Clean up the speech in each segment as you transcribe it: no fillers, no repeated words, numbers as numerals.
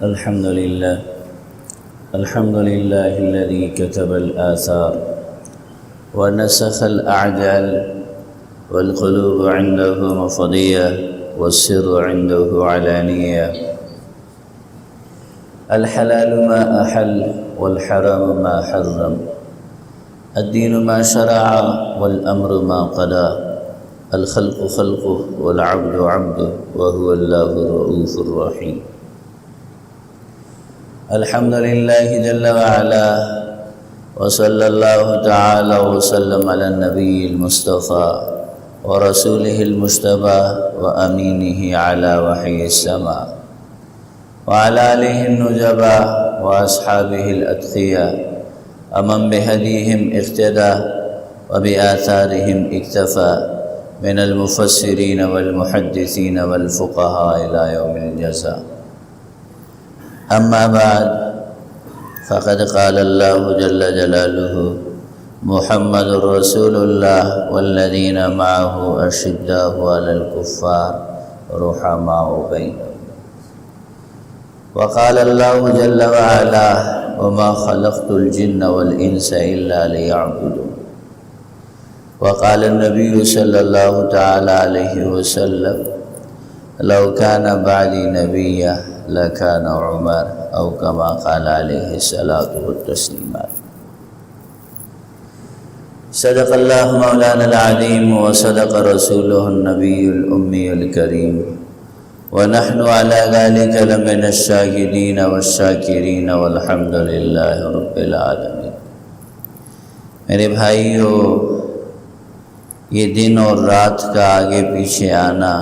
الحمد لله الذي كتب الآثار ونسخ الأعدال والقلوب عنده مفضية والسر عنده علانية. الحلال ما أحل والحرام ما حرم، الدين ما شرع والأمر ما قضى، الخلق خلقه والعبد عبده وهو الله الرؤوف الرحيم. الحمد لله جل وعلا، وصلى الله تعالى وسلم على النبي المصطفى ورسوله المجتبى وأمينه على وحي السماء، وعلى آله النجبى وأصحابه الأتقياء، ومن بهديهم اقتدى وبآثارهم اكتفى من المفسرين والمحدثين والفقهاء إلى يوم الجزاء. أما بعد، فقد قال الله جل جلاله: محمد رسول الله والذين معه أشداء على الكفار رحماء بينهم. وقال الله جل وعلا: وما خلقت الجن والإنس إلا ليعبدون. وقال النبي صلى الله تعالى عليه وسلم: لو كان بعدي نبيا لكان عمر، أو كما قال عليه الصلاة والتسليمات. صدق الله مولانا العظيم وصدق رسوله النبي الأمي الكريم، ونحن على ذلك لمن الشاهدين والشاکرین والحمد للہ رب العالمین. میرے بھائیو، یہ دن اور رات کا آگے پیچھے آنا،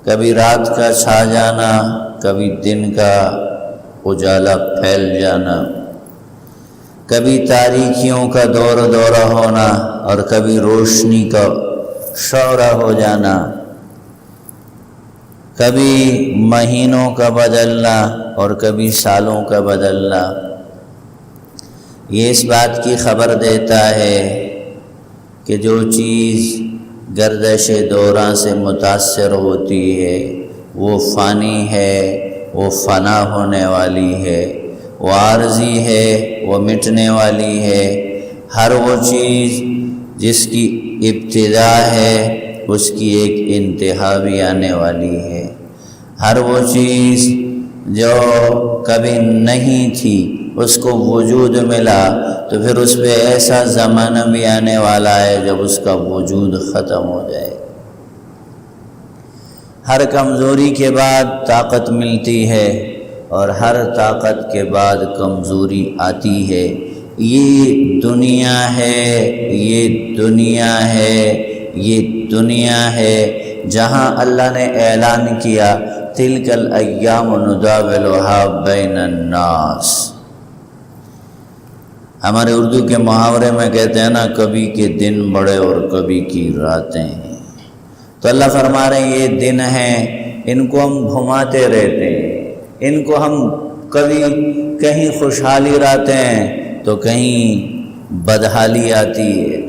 کبھی رات کا چھا جانا، کبھی دن کا اجالا پھیل جانا، کبھی تاریکیوں کا دورہ ہونا اور کبھی روشنی کا شعلہ ہو جانا، کبھی مہینوں کا بدلنا اور کبھی سالوں کا بدلنا، یہ اس بات کی خبر دیتا ہے کہ جو چیز گردش دوران سے متاثر ہوتی ہے وہ فانی ہے، وہ فنا ہونے والی ہے، وہ عارضی ہے، وہ مٹنے والی ہے. ہر وہ چیز جس کی ابتدا ہے اس کی ایک انتہا بھی آنے والی ہے. ہر وہ چیز جو کبھی نہیں تھی اس کو وجود ملا تو پھر اس پہ ایسا زمانہ بھی آنے والا ہے جب اس کا وجود ختم ہو جائے. ہر کمزوری کے بعد طاقت ملتی ہے اور ہر طاقت کے بعد کمزوری آتی ہے. یہ دنیا ہے، یہ دنیا ہے، یہ دنیا ہے جہاں اللہ نے اعلان کیا: تلک الایام نداولها بین الناس. ہمارے اردو کے محاورے میں کہتے ہیں نا، کبھی کے دن بڑے اور کبھی کی راتیں ہیں. تو اللہ فرما رہے ہیں یہ دن ہیں، ان کو ہم گھماتے رہتے ہیں، ان کو ہم کبھی کہیں خوشحالی رہتے ہیں تو کہیں بدحالی آتی ہے،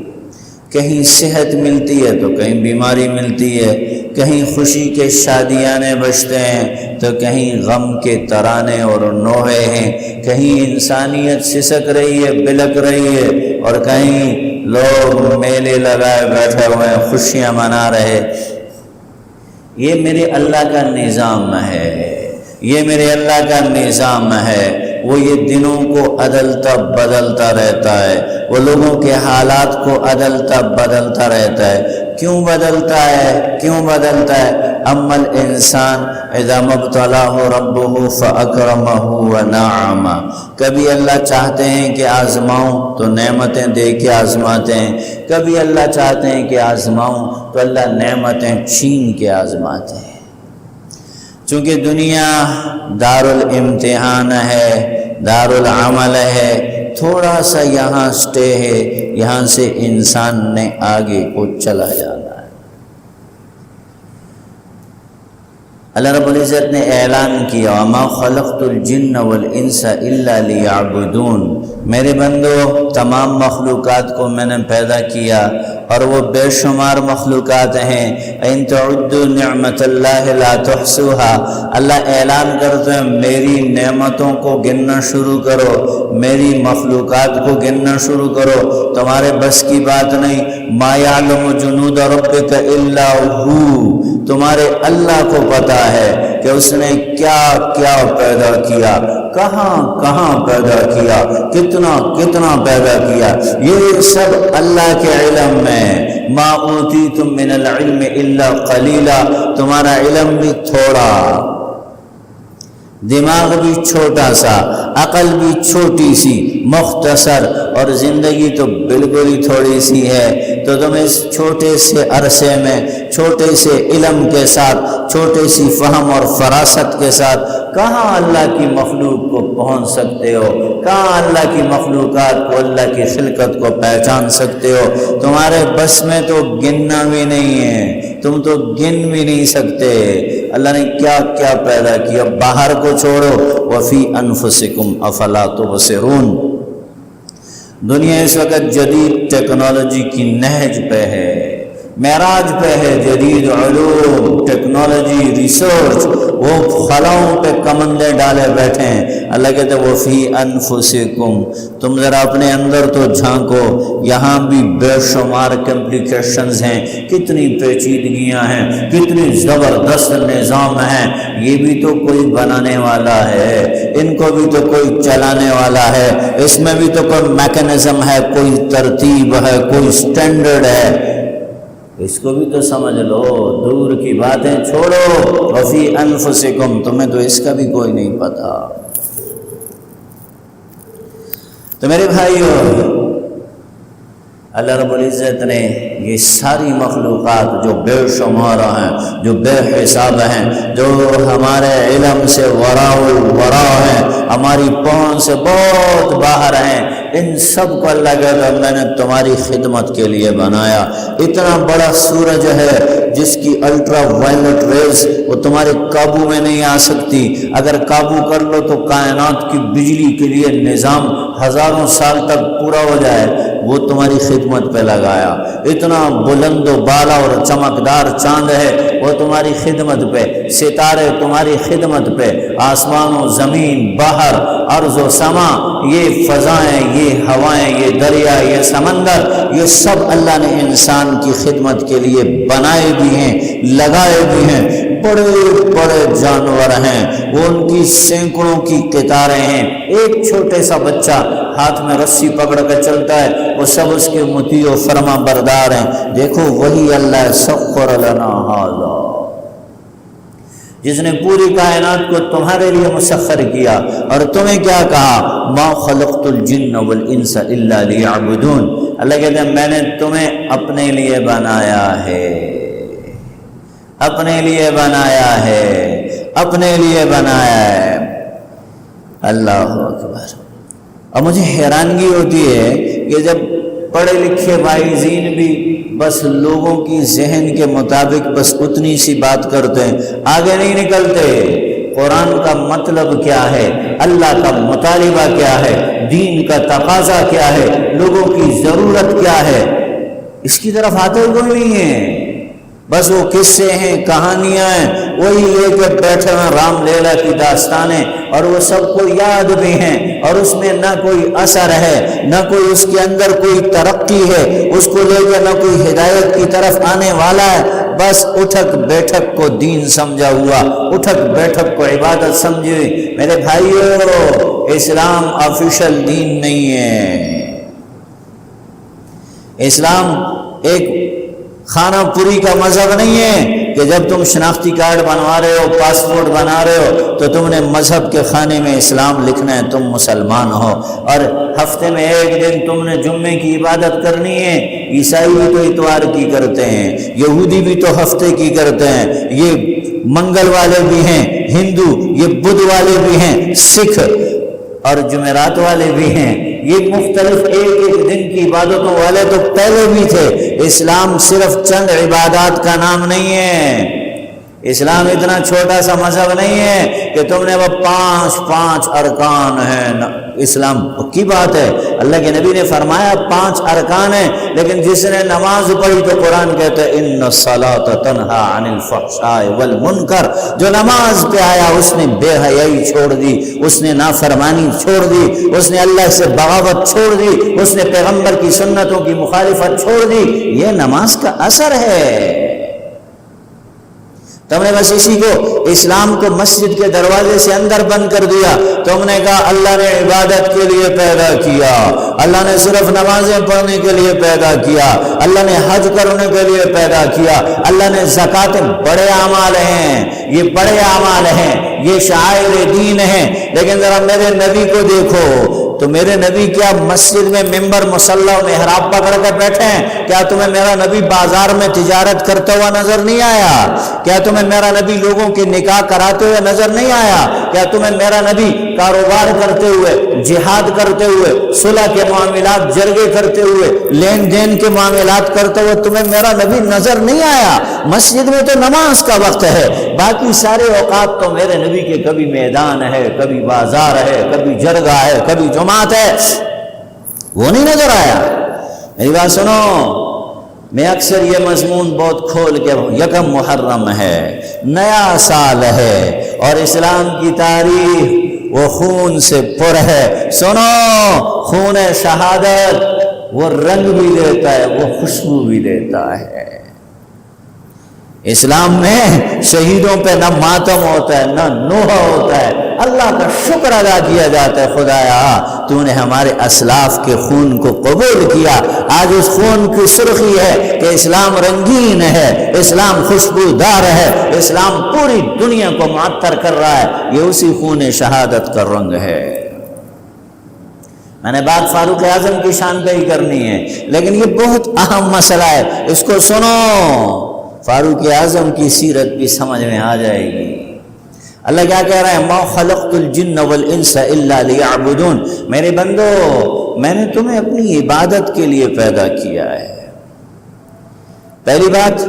کہیں صحت ملتی ہے تو کہیں بیماری ملتی ہے، کہیں خوشی کے شادیانے بجتے ہیں تو کہیں غم کے ترانے اور نوحے ہیں، کہیں انسانیت سسک رہی ہے، بلک رہی ہے، اور کہیں لوگ میلے لگائے بیٹھے ہوئے ہیں، خوشیاں منا رہے. یہ میرے اللہ کا نظام ہے، یہ میرے اللہ کا نظام ہے. وہ یہ دنوں کو عدلتا بدلتا رہتا ہے، وہ لوگوں کے حالات کو عدلتا بدلتا رہتا ہے. کیوں بدلتا ہے؟ کیوں بدلتا ہے؟ اما الانسان اذا مبتلاه ربه فاکرمه ونعما. کبھی اللہ چاہتے ہیں کہ آزماؤں تو نعمتیں دے کے آزماتے ہیں، کبھی اللہ چاہتے ہیں کہ آزماؤں تو اللہ نعمتیں چھین کے آزماتے ہیں. چونکہ دنیا دار الامتحان ہے، دار العمل ہے، تھوڑا سا یہاں سٹے ہے، یہاں سے انسان نے آگے کو چلا جانا ہے. اللہ رب العزت نے اعلان کیا وَمَا خَلَقْتُ الْجِنَّ وَالْإِنسَ إِلَّا لِيَعْبُدُونَ، میرے بندو تمام مخلوقات کو میں نے پیدا کیا اور وہ بے شمار مخلوقات ہیں، اِن تَعُدُّوا نِعْمَةَ اللَّهِ لَا تُحْصُوهَا، اللہ اعلان کرتے ہیں میری نعمتوں کو گننا شروع کرو، میری مخلوقات کو گننا شروع کرو، تمہارے بس کی بات نہیں۔ مَا يَعْلَمُ جُنُودَ رَبِّكَ إِلَّا هُوَ، تمہارے اللہ کو پتہ ہے کہ اس نے کیا کیا پیدا کیا، کہاں کہاں پیدا کیا، کتنا کتنا پیدا کیا، یہ سب اللہ کے علم میں۔ ما اوتیتم من العلم الا قلیلا، تمہارا علم بھی تھوڑا، دماغ بھی چھوٹا سا، عقل بھی چھوٹی سی، مختصر، اور زندگی تو بالکل ہی تھوڑی سی ہے، تو تم اس چھوٹے سے عرصے میں چھوٹے سے علم کے ساتھ، چھوٹے سی فہم اور فراست کے ساتھ کہاں اللہ کی مخلوق کو پہنچ سکتے ہو، کہاں اللہ کی مخلوقات کو، اللہ کی خلقت کو پہچان سکتے ہو؟ تمہارے بس میں تو گننا بھی نہیں ہے، تم تو گن بھی نہیں سکتے۔ اللہ نے کیا کیا پیدا کیا، باہر کو چھوڑو، وفی انفسکم افلا تبصرون۔ دنیا اس وقت جدید ٹیکنالوجی کی نہج پہ ہے، معراج پہ ہے، جدید علوم، ٹیکنالوجی، ریسرچ، وہ خلاؤں پہ کمندے ڈالے بیٹھے ہیں۔ اللہ کہتے ہیں وفی انفسکم، تم ذرا اپنے اندر تو جھانکو، یہاں بھی بے شمار کمپلیکیشنز ہیں، کتنی پیچیدگیاں ہیں، کتنی زبردست نظام ہیں، یہ بھی تو کوئی بنانے والا ہے، ان کو بھی تو کوئی چلانے والا ہے، اس میں بھی تو کوئی میکانزم ہے، کوئی ترتیب ہے، کوئی سٹینڈرڈ ہے، اس کو بھی تو سمجھ لو، دور کی باتیں چھوڑو۔ وفی انفسکم، تمہیں تو اس کا بھی کوئی نہیں پتا۔ تو میرے بھائیو، اللہ رب العزت نے یہ ساری مخلوقات جو بے شمار ہیں، جو بے حساب ہیں، جو ہمارے علم سے وراء الورا ہیں، ہماری پہنچ سے بہت باہر ہیں، ان سب کو اللہ کہتا ہے میں نے تمہاری خدمت کے لیے بنایا۔ اتنا بڑا سورج ہے جس کی الٹرا وائلٹ ریز وہ تمہارے قابو میں نہیں آ سکتی، اگر قابو کر لو تو کائنات کی بجلی کے لیے نظام ہزاروں سال تک پورا ہو جائے، وہ تمہاری خدمت پہ لگایا۔ اتنا بلند و بالا اور چمکدار چاند ہے، وہ تمہاری خدمت پہ، ستارے تمہاری خدمت پہ، آسمان و زمین، باہر، ارض و سما، یہ فضائیں، یہ ہوائیں، یہ دریا، یہ سمندر، یہ سب اللہ نے انسان کی خدمت کے لیے بنائے بھی ہیں، لگائے بھی ہیں۔ بڑے بڑے جانور ہیں، وہ ان کی سینکڑوں کی قطاریں ہیں، ایک چھوٹے سا بچہ ہاتھ میں رسی پکڑ کے چلتا ہے، وہ سب اس کے مطیع و فرما بردار ہیں۔ دیکھو وہی اللہ سخر لنا ھذا، جس نے پوری کائنات کو تمہارے لیے مسخر کیا، اور تمہیں کیا کہا ما خلقت الجن والانس الا لیعبدون۔ اللہ کہتے ہیں میں نے تمہیں اپنے لیے بنایا ہے، اپنے لیے بنایا ہے، اپنے لیے بنایا ہے۔ اللہ اکبر۔ اور مجھے حیرانگی ہوتی ہے کہ جب پڑھے لکھے وائزین بھی بس لوگوں کی ذہن کے مطابق بس اتنی سی بات کرتے ہیں، آگے نہیں نکلتے۔ قرآن کا مطلب کیا ہے، اللہ کا مطالبہ کیا ہے، دین کا تقاضا کیا ہے، لوگوں کی ضرورت کیا ہے، اس کی طرف آتے کوئی نہیں ہے۔ بس وہ قصے ہیں، کہانیاں ہیں، وہی لے کے بیٹھے ہیں، رام لیلا کی داستانیں، اور وہ سب کو یاد بھی ہیں، اور اس میں نہ کوئی اثر ہے، نہ کوئی اس کے اندر کوئی ترقی ہے، اس کو لے کے نہ کوئی ہدایت کی طرف آنے والا ہے۔ بس اٹھک بیٹھک کو دین سمجھا ہوا، اٹھک بیٹھک کو عبادت سمجھے۔ میرے بھائیو، اسلام آفیشل دین نہیں ہے، اسلام ایک خانہ پوری کا مذہب نہیں ہے کہ جب تم شناختی کارڈ بنوا رہے ہو، پاسپورٹ بنا رہے ہو، تو تم نے مذہب کے خانے میں اسلام لکھنا ہے، تم مسلمان ہو، اور ہفتے میں ایک دن تم نے جمعے کی عبادت کرنی ہے۔ عیسائی بھی تو اتوار کی کرتے ہیں، یہودی بھی تو ہفتے کی کرتے ہیں، یہ منگل والے بھی ہیں ہندو، یہ بدھ والے بھی ہیں سکھ، اور جمعرات والے بھی ہیں، یہ مختلف ایک ایک دن کی عبادتوں والے تو پہلے بھی تھے۔ اسلام صرف چند عبادات کا نام نہیں ہے، اسلام اتنا چھوٹا سا مذہب نہیں ہے کہ تم نے وہ پانچ ارکان ہیں۔ اسلام پکی بات ہے، اللہ کے نبی نے فرمایا 5 ارکان ہیں، لیکن جس نے نماز پڑھی تو قرآن کہتا ہے ان الصلاۃ تنہی عن الفحشاء والمنکر، جو نماز پہ آیا اس نے بے حیائی چھوڑ دی، اس نے نافرمانی چھوڑ دی، اس نے اللہ سے بغاوت چھوڑ دی، اس نے پیغمبر کی سنتوں کی مخالفت چھوڑ دی۔ یہ نماز کا اثر ہے۔ تم نے بس اسی کو اسلام کو مسجد کے دروازے سے اندر بند کر دیا۔ تم نے کہا اللہ نے عبادت کے لیے پیدا کیا، اللہ نے صرف نمازیں پڑھنے کے لیے پیدا کیا، اللہ نے حج کرنے کے لیے پیدا کیا، اللہ نے زکوٰۃ بڑے اعمال ہیں، یہ بڑے اعمال ہیں، یہ شعائر دین ہیں۔ لیکن ذرا میرے نبی کو دیکھو تو میرے نبی کیا مسجد میں ممبر مصلی و محراب پکڑ کر بیٹھے ہیں؟ کیا تمہیں میرا نبی بازار میں تجارت کرتا ہوا نظر نہیں آیا؟ کیا تمہیں میرا نبی لوگوں کے نکاح کراتے ہوئے نظر نہیں آیا؟ کیا تمہیں میرا نبی کاروبار کرتے ہوئے، جہاد کرتے ہوئے، صلح کے معاملات جرگے کرتے ہوئے، لین دین کے معاملات کرتے ہوئے تمہیں میرا نبی نظر نہیں آیا؟ مسجد میں تو نماز کا وقت ہے، باقی سارے اوقات تو میرے نبی کے کبھی میدان ہے، کبھی بازار ہے، کبھی جرگہ ہے، کبھی جماعت ہے، وہ نہیں نظر آیا۔ میری بات سنو، میں اکثر یہ مضمون بہت کھول کے، یکم محرم ہے، نیا سال ہے اور اسلام کی تاریخ وہ خون سے پر ہے۔ سنو، خون شہادت وہ رنگ بھی دیتا ہے، وہ خوشبو بھی دیتا ہے۔ اسلام میں شہیدوں پہ نہ ماتم ہوتا ہے، نہ نوحہ ہوتا ہے، اللہ کا شکر ادا کیا جاتا ہے، خدایا تو نے ہمارے اسلاف کے خون کو قبول کیا۔ آج اس خون کی سرخی ہے کہ اسلام رنگین ہے، اسلام خوشبودار ہے، اسلام پوری دنیا کو معطر کر رہا ہے، یہ اسی خون شہادت کا رنگ ہے۔ میں نے بات فاروق اعظم کی شان پہ ہی کرنی ہے، لیکن یہ بہت اہم مسئلہ ہے، اس کو سنو، فاروق اعظم کی سیرت بھی سمجھ میں آ جائے گی۔ اللہ کیا کہہ رہا ہے؟ ما خلقت الجن والانس الا لیعبدون، میرے بندو میں نے تمہیں اپنی عبادت کے لیے پیدا کیا ہے۔ پہلی بات،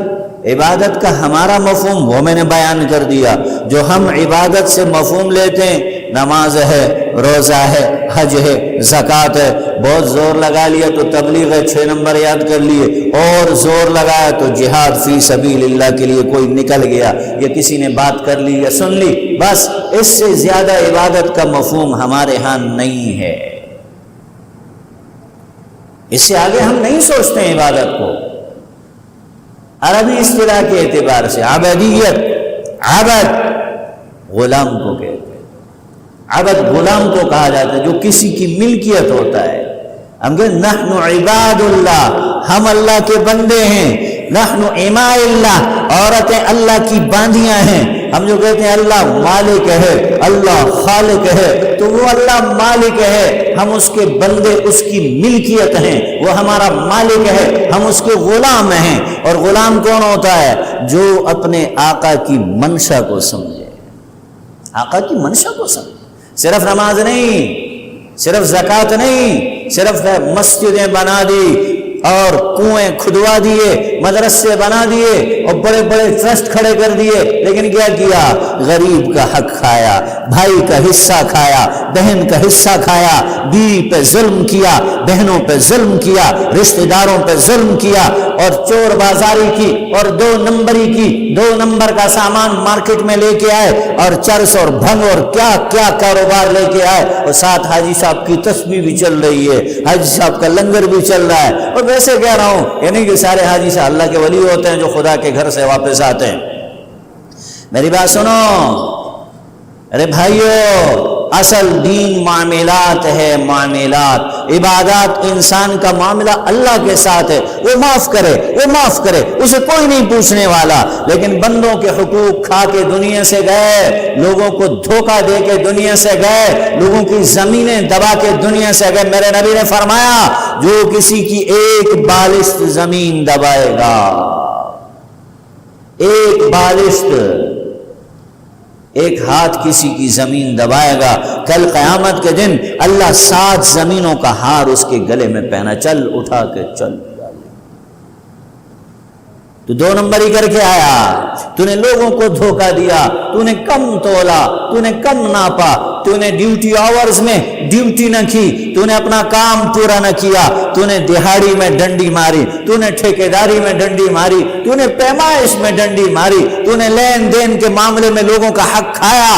عبادت کا ہمارا مفہوم وہ میں نے بیان کر دیا، جو ہم عبادت سے مفہوم لیتے ہیں، نماز ہے، روزہ ہے، حج ہے، زکوٰۃ ہے، بہت زور لگا لیا تو تبلیغ ہے، 6 نمبر یاد کر لیے، اور زور لگایا تو جہاد فی سبیل اللہ کے لیے کوئی نکل گیا، یا کسی نے بات کر لی یا سن لی، بس اس سے زیادہ عبادت کا مفہوم ہمارے ہاں نہیں ہے۔ اس سے آگے ہم نہیں سوچتے ہیں عبادت کو۔ عربی اصطلاح کے اعتبار سے عبدیت، عبد غلام کو کہتے ہیں، عبد غلام کو کہا جاتا ہے جو کسی کی ملکیت ہوتا ہے۔ ہم کہتے ہیں نحن عباد اللہ، ہم اللہ کے بندے ہیں، نحن اماء اللہ، عورتیں اللہ کی باندیاں ہیں۔ ہم جو کہتے ہیں اللہ مالک ہے، اللہ خالق ہے، تو وہ اللہ مالک ہے، ہم اس کے بندے، اس کی ملکیت ہیں، وہ ہمارا مالک ہے، ہم اس کے غلام ہیں۔ اور غلام کون ہوتا ہے؟ جو اپنے آقا کی منشا کو سمجھے، آقا کی منشا کو سمجھے۔ صرف نماز نہیں، صرف زکوٰۃ نہیں، صرف مسجدیں بنا دی اور کنویں کھدوا دیے، مدرسے بنا دیے اور بڑے بڑے ٹرسٹ کھڑے کر دیے، لیکن کیا کیا؟ غریب کا حق کھایا، بھائی کا حصہ کھایا، بہن کا حصہ کھایا، بیوی پہ ظلم کیا، بہنوں پہ ظلم کیا، رشتہ داروں پہ ظلم کیا، اور چور بازاری کی اور 2 نمبری کی، 2 نمبر کا سامان مارکیٹ میں لے کے آئے، اور چرس اور بھنگ اور کیا کیا کاروبار لے کے آئے، اور ساتھ حاجی صاحب کی تسبیح بھی چل رہی ہے، حاجی صاحب کا لنگر بھی چل رہا ہے۔ اور ویسے کہہ رہا ہوں، یعنی کہ سارے حاجی صاحب اللہ کے ولی ہوتے ہیں جو خدا کے گھر سے واپس آتے ہیں۔ میری بات سنو، ارے بھائیو، اصل دین معاملات ہے، معاملات، عبادات، انسان کا معاملہ اللہ کے ساتھ ہے، وہ معاف کرے، وہ معاف کرے، اسے کوئی نہیں پوچھنے والا۔ لیکن بندوں کے حقوق کھا کے دنیا سے گئے، لوگوں کو دھوکہ دے کے دنیا سے گئے، لوگوں کی زمینیں دبا کے دنیا سے گئے۔ میرے نبی نے فرمایا جو کسی کی ایک بالشت زمین دبائے گا، ایک بالشت، ایک ہاتھ کسی کی زمین دبائے گا، کل قیامت کے دن اللہ 7 زمینوں کا ہار اس کے گلے میں پہنا، چل اٹھا کے چل۔ تو 2 نمبر ہی کر کے آیا، تو نے لوگوں کو دھوکہ دیا، تو نے کم تولا، تو نے کم ناپا، تو نے ڈیوٹی آورز میں ڈیوٹی نہ کی، تو نے اپنا کام پورا نہ کیا، تو نے دہاڑی میں ڈنڈی ماری، تو نے ٹھیکیداری میں ڈنڈی ماری، تو نے پیمائش میں ڈنڈی ماری، تو نے لین دین کے معاملے میں لوگوں کا حق کھایا،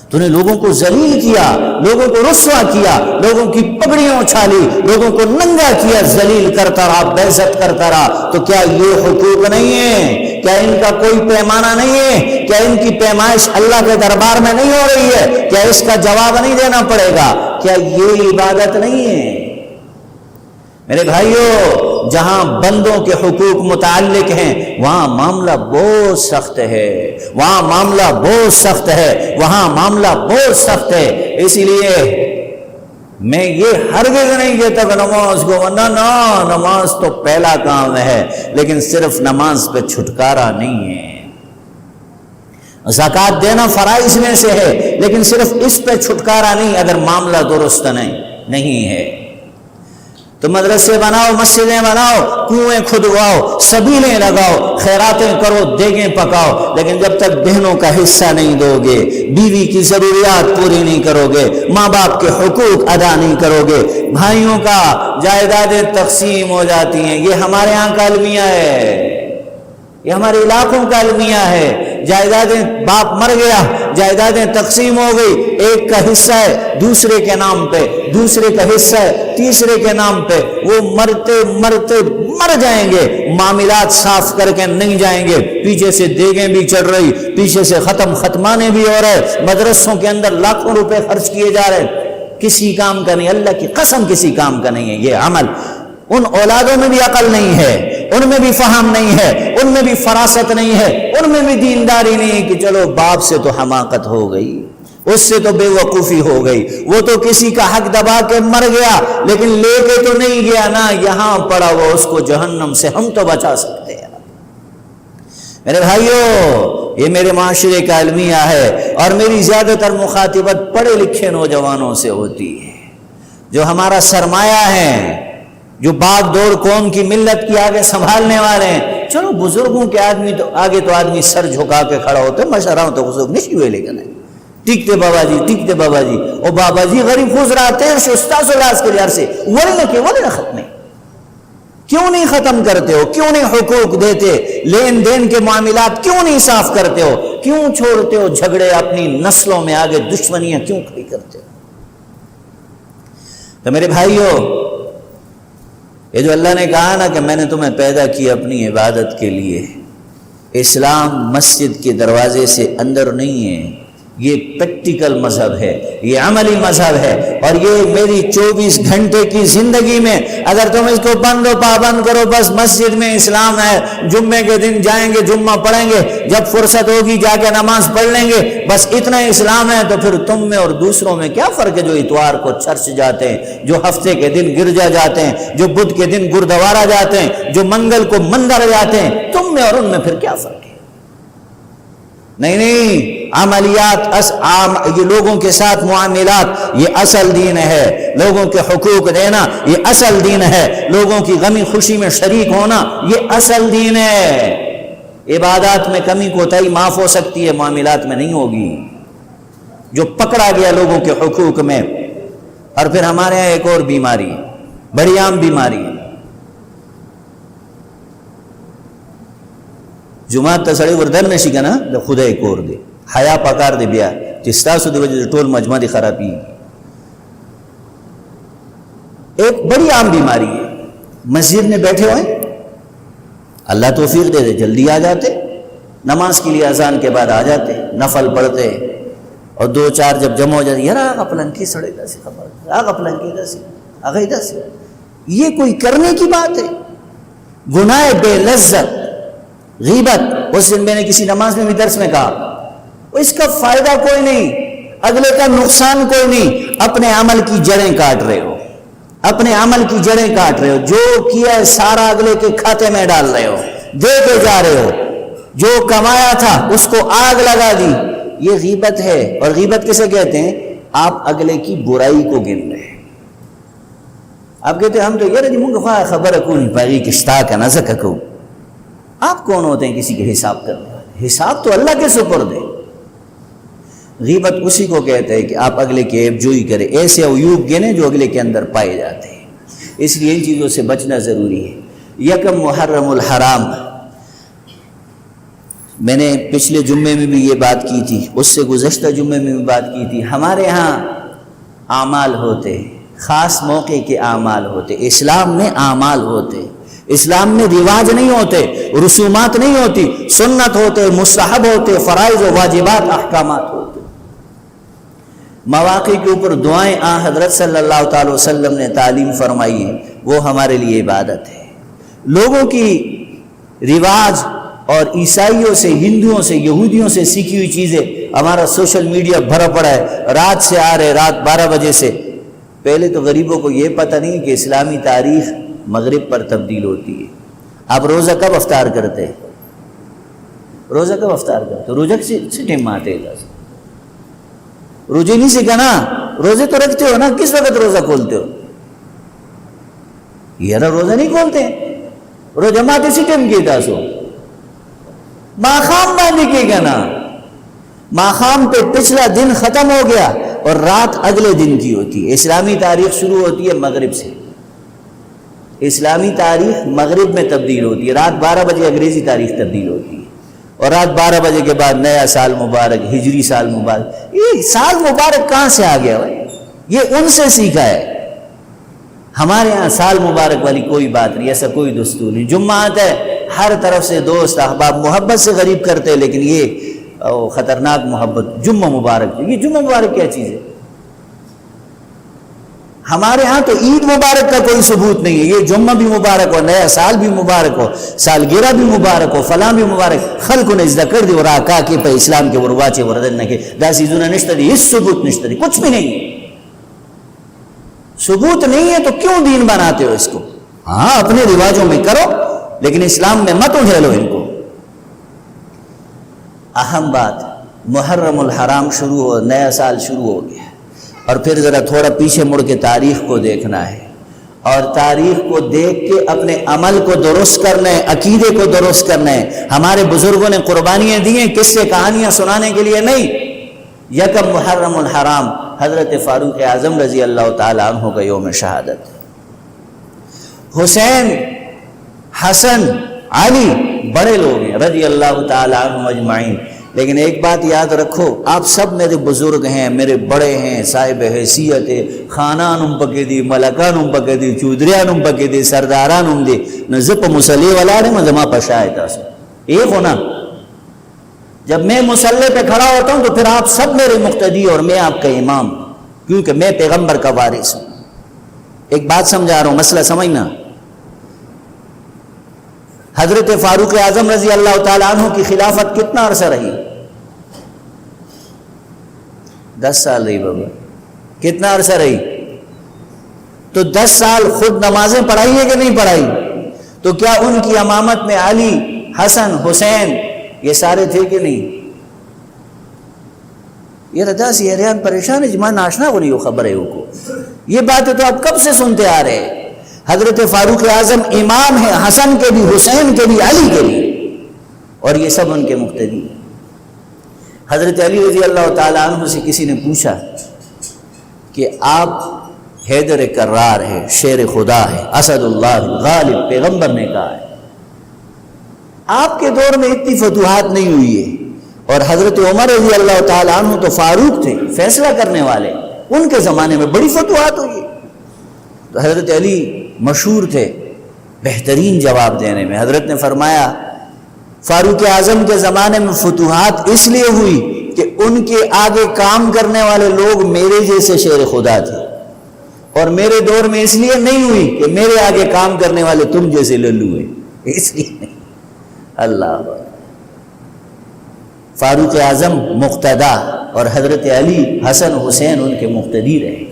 تو نے لوگوں کو ذلیل کیا، لوگوں کو رسوا کیا، لوگوں کی پگڑیاں اچھالی، لوگوں کو ننگا کیا، ذلیل کرتا رہا، بے عزت کرتا رہا۔ تو کیا یہ حقوق نہیں ہے؟ کیا ان کا کوئی پیمانہ نہیں ہے؟ کیا ان کی پیمائش اللہ کے دربار میں نہیں ہو رہی ہے؟ کیا اس کا جواب نہیں دینا پڑے گا؟ کیا یہ عبادت نہیں ہے؟ میرے بھائیو، جہاں بندوں کے حقوق متعلق ہیں وہاں معاملہ بہت سخت ہے، وہاں معاملہ بہت سخت ہے، وہاں معاملہ بہت سخت ہے۔ اسی لیے میں یہ ہرگز نہیں کہتا کہ نماز کو نہ، نماز تو پہلا کام ہے، لیکن صرف نماز پہ چھٹکارا نہیں ہے۔ زکوٰۃ دینا فرائض میں سے ہے، لیکن صرف اس پہ چھٹکارا نہیں اگر معاملہ درست نہیں ہے۔ تو مدرسے بناؤ، مسجدیں بناؤ، کنویں کھدواؤ، سبیلیں لگاؤ، خیراتیں کرو، دیگیں پکاؤ، لیکن جب تک بہنوں کا حصہ نہیں دو گے، بیوی کی ضروریات پوری نہیں کرو گے، ماں باپ کے حقوق ادا نہیں کرو گے، بھائیوں کا جائیدادیں تقسیم ہو جاتی ہیں۔ یہ ہمارے ہاں کا المیہ ہے، یہ ہمارے علاقوں کا المیہ ہے۔ جائیدادیں، باپ مر گیا، جائیدادیں تقسیم ہو گئی، ایک کا حصہ ہے دوسرے کے نام پہ، دوسرے کا حصہ ہے تیسرے کے نام پہ، وہ مرتے مرتے مر جائیں گے، معاملات صاف کر کے نہیں جائیں گے، پیچھے سے دیگیں بھی چڑھ رہی، پیچھے سے ختمانے بھی ہو رہے، مدرسوں کے اندر لاکھوں روپے خرچ کیے جا رہے، کسی کام کا نہیں، اللہ کی قسم کسی کام کا نہیں ہے یہ عمل۔ ان اولادوں میں بھی عقل نہیں ہے، ان میں بھی فہم نہیں ہے، ان میں بھی فراست نہیں ہے، ان میں بھی دینداری نہیں ہے کہ چلو باپ سے تو حماقت ہو گئی، اس سے تو بے وقوفی ہو گئی، وہ تو کسی کا حق دبا کے مر گیا لیکن لے کے تو نہیں گیا نا، یہاں پڑا وہ، اس کو جہنم سے ہم تو بچا سکتے ہیں۔ میرے بھائیو، یہ میرے معاشرے کا المیہ ہے، اور میری زیادہ تر مخاطبت پڑھے لکھے نوجوانوں سے ہوتی ہے جو ہمارا سرمایہ ہے، جو باغ دوڑ قوم کی ملت کی آگے سنبھالنے والے ہیں۔ چلو بزرگوں کے آگے تو آدمی سر جھکا کے کھڑا ہوتا، مشرا تو بزرگ نہیں ہوئے، لیکن ٹکتے بابا جی، ٹکتے بابا جی، او بابا جی غریب خزراتے ہیں استاذ الاس کے لیار سے ولی نہ ختم، کیوں نہیں ختم کرتے ہو؟ کیوں نہیں حقوق دیتے؟ لین دین کے معاملات کیوں نہیں صاف کرتے ہو؟ کیوں چھوڑتے ہو جھگڑے اپنی نسلوں میں آگے، دشمنیاں کیوں کھڑی کرتے ہو؟ تو میرے بھائیو، یہ جو اللہ نے کہا نا کہ میں نے تمہیں پیدا کیا اپنی عبادت کے لیے، اسلام مسجد کے دروازے سے اندر نہیں ہے، یہ پریکٹیکل مذہب ہے، یہ عملی مذہب ہے، اور یہ میری 24 گھنٹے کی زندگی میں اگر تم اس کو بند و پابند کرو، بس مسجد میں اسلام ہے، جمعے کے دن جائیں گے، جمعہ پڑھیں گے، جب فرصت ہوگی جا کے نماز پڑھ لیں گے، بس اتنا اسلام ہے، تو پھر تم میں اور دوسروں میں کیا فرق ہے جو اتوار کو چرچ جاتے ہیں، جو ہفتے کے دن گرجا جاتے ہیں، جو بدھ کے دن گردوارا جاتے ہیں، جو منگل کو مندر جاتے ہیں، تم میں اور ان میں پھر کیا فرق ہے؟ نہیں، عملیات، یہ لوگوں کے ساتھ معاملات، یہ اصل دین ہے، لوگوں کے حقوق دینا یہ اصل دین ہے، لوگوں کی غمی خوشی میں شریک ہونا یہ اصل دین ہے۔ عبادات میں کمی کوتاہی معاف ہو سکتی ہے، معاملات میں نہیں ہوگی۔ جو پکڑا گیا لوگوں کے حقوق میں، اور پھر ہمارے یہاں ایک اور بیماری، بڑی عام بیماری ہے، جماعت تسڑی وردن نشی کا نا خدا ایک اور دے حیا پکار دے بیا چستاسو دی وجہ ٹول مجمع دی خرابی، ایک بڑی عام بیماری ہے۔ مسجد میں بیٹھے ہوئے، اللہ توفیق دے دے جلدی آ جاتے، نماز کے لیے اذان کے بعد آ جاتے، نفل پڑھتے، اور 2-4 جب جمع ہو جاتے، یار آگا پلنکی سڑے گا سی خبر، آگا پلنکی دا سی آگا ہی دا سی، یہ کوئی کرنے کی بات ہے؟ گناہ بے لذت غیبت، اس دن میں نے کسی نماز میں بھی درس میں کہا، اس کا فائدہ کوئی نہیں، اگلے کا نقصان کوئی نہیں، اپنے عمل کی جڑیں کاٹ رہے ہو، اپنے عمل کی جڑیں کاٹ رہے ہو، جو کیا ہے سارا اگلے کے کھاتے میں ڈال رہے ہو، دیتے جا رہے ہو، جو کمایا تھا اس کو آگ لگا دی، یہ غیبت ہے۔ اور غیبت کسے کہتے ہیں؟ آپ اگلے کی برائی کو گن رہے ہیں، آپ کہتے ہیں ہم تو یار جی منگا خواہ خبر کو نہیں پاگی کشتا کا نزک کو، آپ کون ہوتے ہیں کسی کے حساب کرنے والے؟ حساب تو اللہ کے سپرد ہے۔ غیبت اسی کو کہتے ہیں کہ آپ اگلے کی عیب جوئی کریں، ایسے عیوب گنے جو اگلے کے اندر پائے جاتے ہیں۔ اس لیے ان چیزوں سے بچنا ضروری ہے۔ یکم محرم الحرام، میں نے پچھلے جمعے میں بھی یہ بات کی تھی، اس سے گزشتہ جمعے میں بھی بات کی تھی۔ ہمارے ہاں اعمال ہوتے، خاص موقع کے اعمال ہوتے، اسلام میں اعمال ہوتے، اسلام میں رواج نہیں ہوتے، رسومات نہیں ہوتی، سنت ہوتے، مستحب ہوتے، فرائض و واجبات احکامات ہوتے۔ مواقع کے اوپر دعائیں حضرت صلی اللہ تعالی وسلم نے تعلیم فرمائی ہے، وہ ہمارے لیے عبادت ہے۔ لوگوں کی رواج اور عیسائیوں سے، ہندوؤں سے، یہودیوں سے سیکھی ہوئی چیزیں، ہمارا سوشل میڈیا بھرا پڑا ہے، رات سے آ رہے، رات 12 بجے سے۔ پہلے تو غریبوں کو یہ پتہ نہیں کہ اسلامی تاریخ مغرب پر تبدیل ہوتی ہے۔ آپ روزہ کب افطار کرتے؟ روزہ کب افطار کرتے؟ روزہ سے ٹائم آتے ہیں، روزے نہیں سیکھا نا، روزے تو رکھتے ہو نا، کس وقت روزہ کھولتے ہو؟ یار روزہ نہیں کھولتے، روزہ ماتے اسی ٹائم کی تھا سو ماخام باندھی کے گا نا، ماخام پہ پچھلا دن ختم ہو گیا اور رات اگلے دن کی ہوتی ہے۔ اسلامی تاریخ شروع ہوتی ہے مغرب سے، اسلامی تاریخ مغرب میں تبدیل ہوتی ہے، رات 12 بجے انگریزی تاریخ تبدیل ہوتی ہے، اور رات 12 بجے کے بعد نیا سال مبارک، ہجری سال مبارک۔ یہ سال مبارک کہاں سے آ گیا بھائی؟ یہ ان سے سیکھا ہے۔ ہمارے ہاں سال مبارک والی کوئی بات نہیں، ایسا کوئی دستور نہیں۔ جمعہ آتا ہے، ہر طرف سے دوست احباب محبت سے غریب کرتے ہیں، لیکن یہ خطرناک محبت، جمعہ مبارک، یہ جمعہ مبارک کیا چیز ہے؟ ہمارے ہاں تو عید مبارک کا کوئی ثبوت نہیں ہے، یہ جمعہ بھی مبارک ہو، نیا سال بھی مبارک ہو، سالگرہ بھی مبارک ہو، فلاں بھی مبارک، خلق نے ازدہ کر دی اور آقا کے پہ اسلام کے ورواچے وردن نکے داسی زنہ نشتری، اس ثبوت نشتری، کچھ بھی نہیں ہے۔ ثبوت نہیں ہے تو کیوں دین بناتے ہو اس کو؟ ہاں اپنے رواجوں میں کرو، لیکن اسلام میں مت اجھیلو ان کو۔ اہم بات، محرم الحرام شروع ہو، نیا سال شروع ہو گیا، اور پھر ذرا تھوڑا پیچھے مڑ کے تاریخ کو دیکھنا ہے، اور تاریخ کو دیکھ کے اپنے عمل کو درست کرنا ہے، عقیدے کو درست کرنا ہے۔ ہمارے بزرگوں نے قربانیاں دی ہیں قصے کہانیاں سنانے کے لیے نہیں۔ یکم محرم الحرام حضرت فاروق اعظم رضی اللہ تعالیٰ عنہ کا یوم شہادت، حسین، حسن، علی بڑے لوگ ہیں رضی اللہ تعالیٰ عنہ اجمعین، لیکن ایک بات یاد رکھو، آپ سب میرے بزرگ ہیں، میرے بڑے ہیں، صاحب حیثیت ہے، خانان پکے دی، ملکان پکے دی، چودریان پکے دی، سرداران دی، نزپ مسلی والا رہے مزمہ پشائے تاسو ایک ہونا۔ جب میں مسلح پہ کھڑا ہوتا ہوں تو پھر آپ سب میرے مقتدی اور میں آپ کا امام، کیونکہ میں پیغمبر کا وارث ہوں۔ ایک بات سمجھا رہا ہوں، مسئلہ سمجھنا۔ حضرت فاروق اعظم رضی اللہ تعالیٰ عنہ کی خلافت کتنا عرصہ رہی؟ 10 سال رہی بابا۔ کتنا عرصہ رہی؟ تو 10 سال خود نمازیں پڑھائی ہے کہ نہیں پڑھائی؟ تو کیا ان کی امامت میں علی، حسن، حسین یہ سارے تھے کہ نہیں؟ یہ رضا سی حیران پریشان ہے جمع ناشنا ہو رہی ہو خبر ہے کو، یہ باتیں تو آپ کب سے سنتے آ رہے ہیں۔ حضرت فاروق اعظم امام ہیں، حسن کے بھی، حسین کے بھی، علی کے بھی، اور یہ سب ان کے مقتدی ہیں۔ حضرت علی رضی اللہ تعالیٰ عنہ سے کسی نے پوچھا کہ آپ حیدر کرار ہے، شیر خدا ہے، اسد اللہ غالب، پیغمبر نے کہا ہے، آپ کے دور میں اتنی فتوحات نہیں ہوئی ہے، اور حضرت عمر رضی اللہ تعالیٰ عنہ تو فاروق تھے، فیصلہ کرنے والے، ان کے زمانے میں بڑی فتوحات ہوئی ہے۔ تو حضرت علی مشہور تھے بہترین جواب دینے میں۔ حضرت نے فرمایا فاروق اعظم کے زمانے میں فتوحات اس لیے ہوئی کہ ان کے آگے کام کرنے والے لوگ میرے جیسے شیر خدا تھے، اور میرے دور میں اس لیے نہیں ہوئی کہ میرے آگے کام کرنے والے تم جیسے للو ہیں، اس لیے اللہ۔ فاروق اعظم مقتدا اور حضرت علی، حسن، حسین ان کے مقتدی رہے۔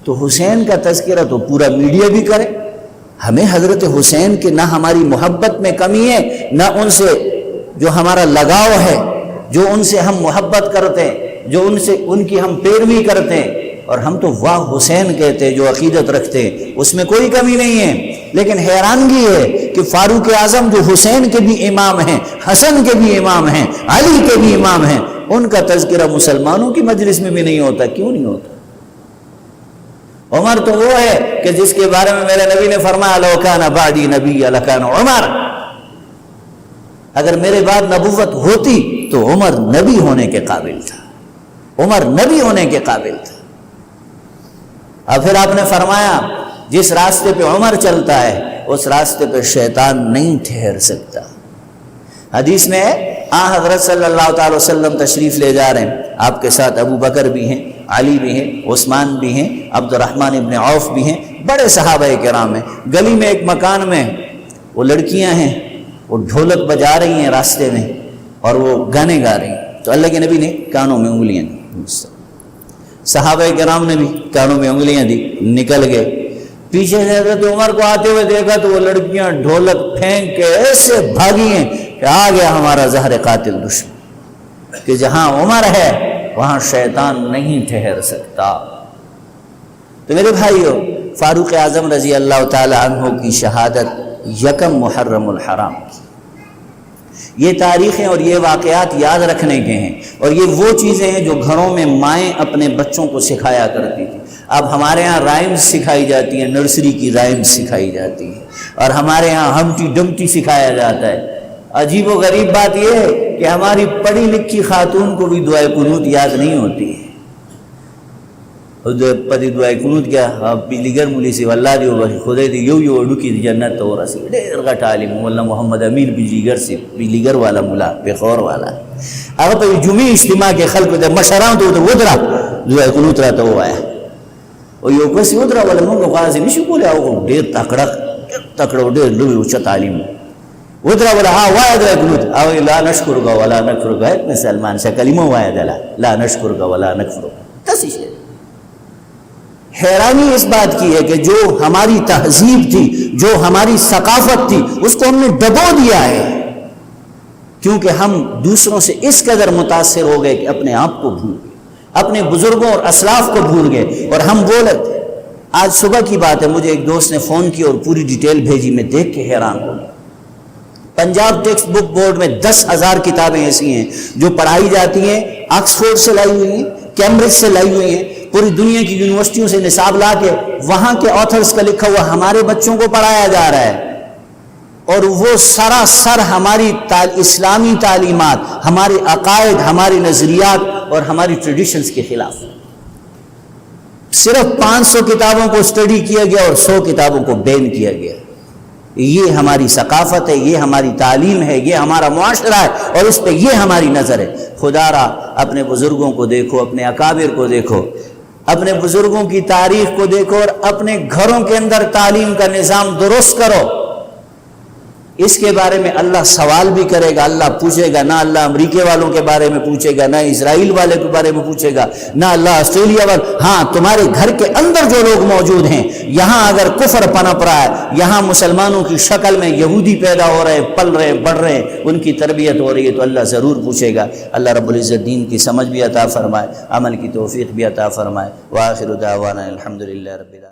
تو حسین کا تذکرہ تو پورا میڈیا بھی کرے، ہمیں حضرت حسین کے نہ ہماری محبت میں کمی ہے، نہ ان سے جو ہمارا لگاؤ ہے، جو ان سے ہم محبت کرتے ہیں، جو ان سے ان کی ہم پیروی کرتے ہیں، اور ہم تو واہ حسین کہتے ہیں جو عقیدت رکھتے ہیں، اس میں کوئی کمی نہیں ہے، لیکن حیرانگی ہے کہ فاروق اعظم جو حسین کے بھی امام ہیں، حسن کے بھی امام ہیں، علی کے بھی امام ہیں، ان کا تذکرہ مسلمانوں کی مجلس میں بھی نہیں ہوتا. کیوں نہیں ہوتا؟ عمر تو وہ ہے کہ جس کے بارے میں میرے نبی نے فرمایا لو کان بعدی نبی لکان عمر، اگر میرے بعد نبوت ہوتی تو عمر نبی ہونے کے قابل تھا، عمر نبی ہونے کے قابل تھا. اور پھر آپ نے فرمایا جس راستے پہ عمر چلتا ہے اس راستے پہ شیطان نہیں ٹھہر سکتا. حدیث میں حضرت صلی اللہ تعالی وسلم تشریف لے جا رہے ہیں، آپ کے ساتھ ابو بکر بھی ہیں، علی بھی ہیں، عثمان بھی ہیں، عبد الرحمن ابن عوف بھی ہیں، بڑے صحابہ کرام ہیں. گلی میں ایک مکان میں وہ لڑکیاں ہیں، وہ ڈھولک بجا رہی ہیں راستے میں اور وہ گانے گا رہی ہیں. تو اللہ کے نبی نے کانوں میں انگلیاں دی، صحابہ کرام نے بھی کانوں میں انگلیاں دی، نکل گئے. پیچھے سے حضرت عمر کو آتے ہوئے دیکھا تو وہ لڑکیاں ڈھولک پھینک کے ایسے بھاگی ہیں کہ آ گیا ہمارا زہر قاتل دشمن، کہ جہاں عمر ہے وہاں شیطان نہیں ٹھہر سکتا. تو میرے بھائیو، فاروق اعظم رضی اللہ تعالی عنہ کی شہادت یکم محرم الحرام کی. یہ تاریخیں اور یہ واقعات یاد رکھنے کے ہیں، اور یہ وہ چیزیں ہیں جو گھروں میں مائیں اپنے بچوں کو سکھایا کرتی تھی. اب ہمارے ہاں رائمز سکھائی جاتی ہیں، نرسری کی رائمز سکھائی جاتی ہیں، اور ہمارے ہاں ہمٹی ڈمٹی سکھایا جاتا ہے. عجیب و غریب بات یہ ہے کہ ہماری پڑھی لکھی خاتون کو بھی دعائے قنوت یاد نہیں ہوتی ہے. پتی دعائے قنوت کیا پیلیگر مولی سی واللہ دیو خدای دی یو یو اڈو کی جنت تو رسی ډیر غټ عالم مولا محمد امیر پیلیگر سی پیلیگر والا مولا پیخور والا. هغه په جمعې اجتماع کې خلکو د مشرانو ته ودرا دعائے قنوت راته وایا، او یو کس ودرا ولا موږ غواړو نشو کولای، او ډیر تکړه ډیر لوی او چت عالم ودرا ولا وایا دعائے قنوت، او لا نشکرک ولا نکفرک. ابن سلمان سے کلمه وایا دلا لا نشکرک ولا نکفرک. کسی شے حیرانی اس بات کی ہے کہ جو ہماری تہذیب تھی، جو ہماری ثقافت تھی، اس کو ہم نے دبو دیا ہے، کیونکہ ہم دوسروں سے اس قدر متاثر ہو گئے کہ اپنے آپ کو بھول گئے، اپنے بزرگوں اور اسلاف کو بھول گئے. اور ہم بولے تھے، آج صبح کی بات ہے، مجھے ایک دوست نے فون کی اور پوری ڈیٹیل بھیجی، میں دیکھ کے حیران ہو گیا. پنجاب ٹیکسٹ بک بورڈ میں 10,000 کتابیں ایسی ہیں جو پڑھائی جاتی ہیں، آکسفورڈ سے لائی ہوئی ہیں، کیمبرج سے لائی ہوئی ہیں، پوری دنیا کی یونیورسٹیوں سے نصاب لا کے وہاں کے آتھرز کا لکھا ہوا ہمارے بچوں کو پڑھایا جا رہا ہے. اور وہ سراسر ہماری اسلامی تعلیمات، ہمارے عقائد، ہماری نظریات اور ہماری ٹریڈیشنز کے خلاف. صرف 500 کتابوں کو اسٹڈی کیا گیا اور 100 کتابوں کو بین کیا گیا. یہ ہماری ثقافت ہے، یہ ہماری تعلیم ہے، یہ ہمارا معاشرہ ہے، اور اس پہ یہ ہماری نظر ہے. خدا را اپنے بزرگوں کو دیکھو، اپنے اکابر کو دیکھو، اپنے بزرگوں کی تاریخ کو دیکھو، اور اپنے گھروں کے اندر تعلیم کا نظام درست کرو. اس کے بارے میں اللہ سوال بھی کرے گا، اللہ پوچھے گا. نہ اللہ امریکہ والوں کے بارے میں پوچھے گا، نہ اسرائیل والے کے بارے میں پوچھے گا، نہ اللہ آسٹریلیا والے. ہاں، تمہارے گھر کے اندر جو لوگ موجود ہیں، یہاں اگر کفر پنپ رہا ہے، یہاں مسلمانوں کی شکل میں یہودی پیدا ہو رہے ہیں، پل رہے ہیں، بڑھ رہے ہیں، ان کی تربیت ہو رہی ہے، تو اللہ ضرور پوچھے گا. اللہ رب العزت دین کی سمجھ بھی عطا فرمائے، عمل کی توفیق بھی عطا فرمائے. وآخر دعوانا الحمدللہ رب العالمین.